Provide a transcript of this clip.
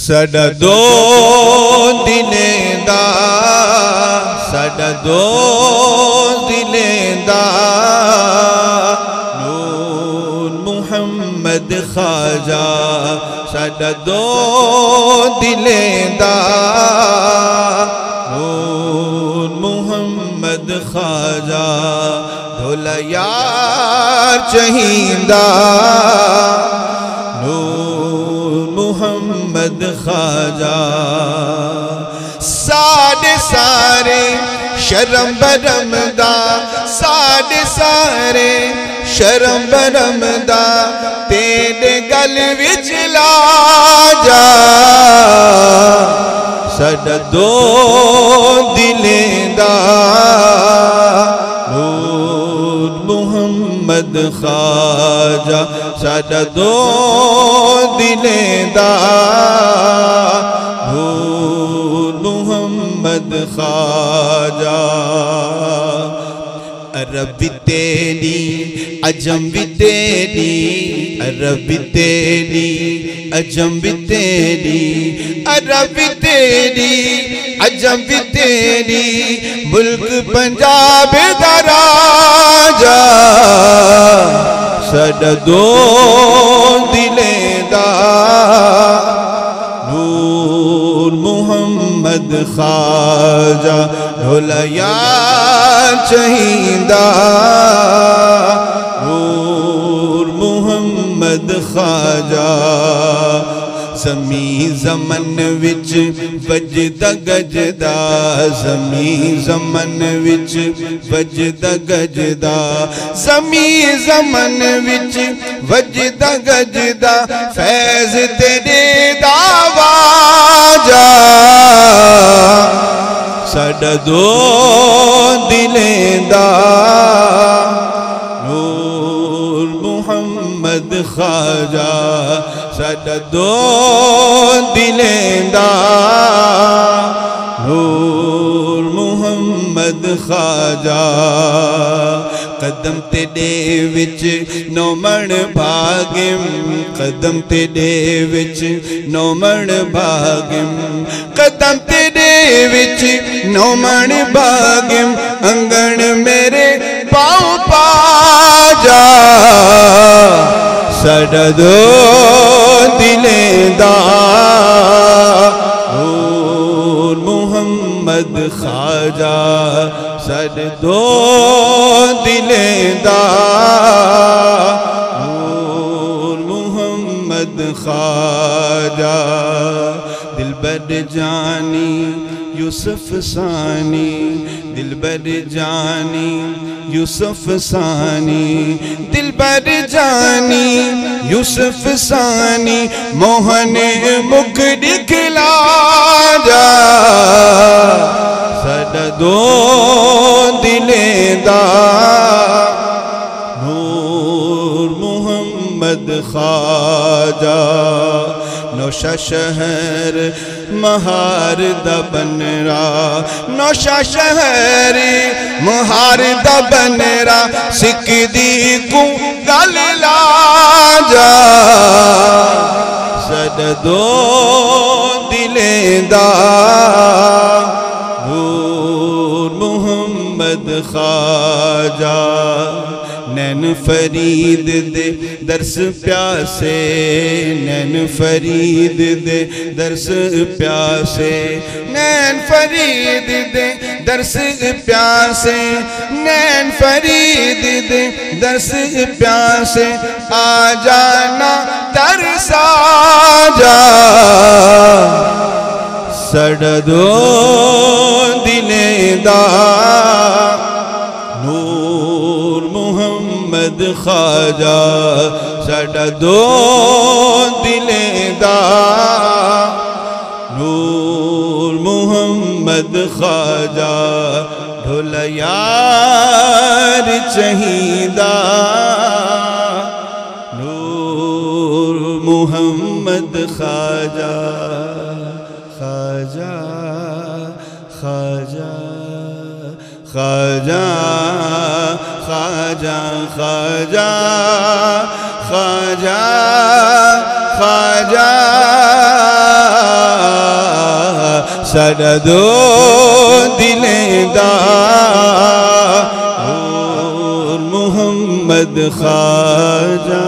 साडा दो दिलें दा, साडा दो दिलें दा नूर मुहम्मद ख्वाजा, साडा दो दिलें दा नूर मुहम्मद ख्वाजा। ढोला यार चहींदा नूर मुहम्मद ख्वाजा। साडे सारे शर्म बरम दा, साडे सारे शर्म बरम दा तेरे गल विच ला जा। साडा दो दिलें दा नूर मुहम्मद ख्वाजा, साडा दो दिलें दा नूर मुहम्मद ख्वाजा। अरब भी तेरी अजम भी तेरी, अरब भी तेरी अजम भी तेरी, अरब भी तेरी अजम भी तेरी, मुल्क पंजाब दा राजा। साडा दो दिलें दा नूर मुहम्मद ख्वाजा। ढोला यार चहींदा नूर मुहम्मद ख्वाजा। ज़मीं ज़मन विच वजदा गजदा, ज़मीं ज़मन विच वजदा गजदा, ज़मीं ज़मन विच वजदा गजदा, फैज़ तेरे दावाजा। साडा दो दिलें दा नूर मुहम्मद ख्वाजा, साडा दो दिलें दा नूर मुहम्मद ख्वाजा। कदम तेरे विच नौमण भागिम, कदम तेरे विच नौमण भागिम, कदम तेरे विच नौमण भागिम, अंगण मेरे पाँव पाजा। साडा दो दिलें दा नूर मुहम्मद ख्वाजा, साडा दो दिलें दा नूर मुहम्मद ख्वाजा। दिलबर जानी यूसुफ सानी, दिलबर जानी यूसुफ सानी, दिलबर जानी यूसुफ सानी, मोहन मुख दिखला जा। साडा दो दिलें दा नूर मुहम्मद ख्वाजा। नौशा शहर महार दा बनरा, नौशा शहर महार दा बनरा, सिख दी को गल ला जा। साडा दो दिलें दा नूर मुहम्मद ख्वाजा। नैन फरीद दे दर्स प्यासे, नैन फरीद दे दर्स प्यासे, नैन फरीद दे दर्स प्यासे, नैन फरीद दे दर्स प्यासे, आ जाना तरसा जा। साडा दो दिलें दा नूर मुहम्मद ख्वाजा, साडा दो दिलें दा नूर मुहम्मद ख्वाजा। ढोला यार चहींदा नूर मुहम्मद ख्वाजा। ख्वाजा ख्वाजा ख्वाजा ख्वाजा ख्वाजा ख्वाजा ख्वाजा सदो दिलेदार मोहम्मद ख्वाजा।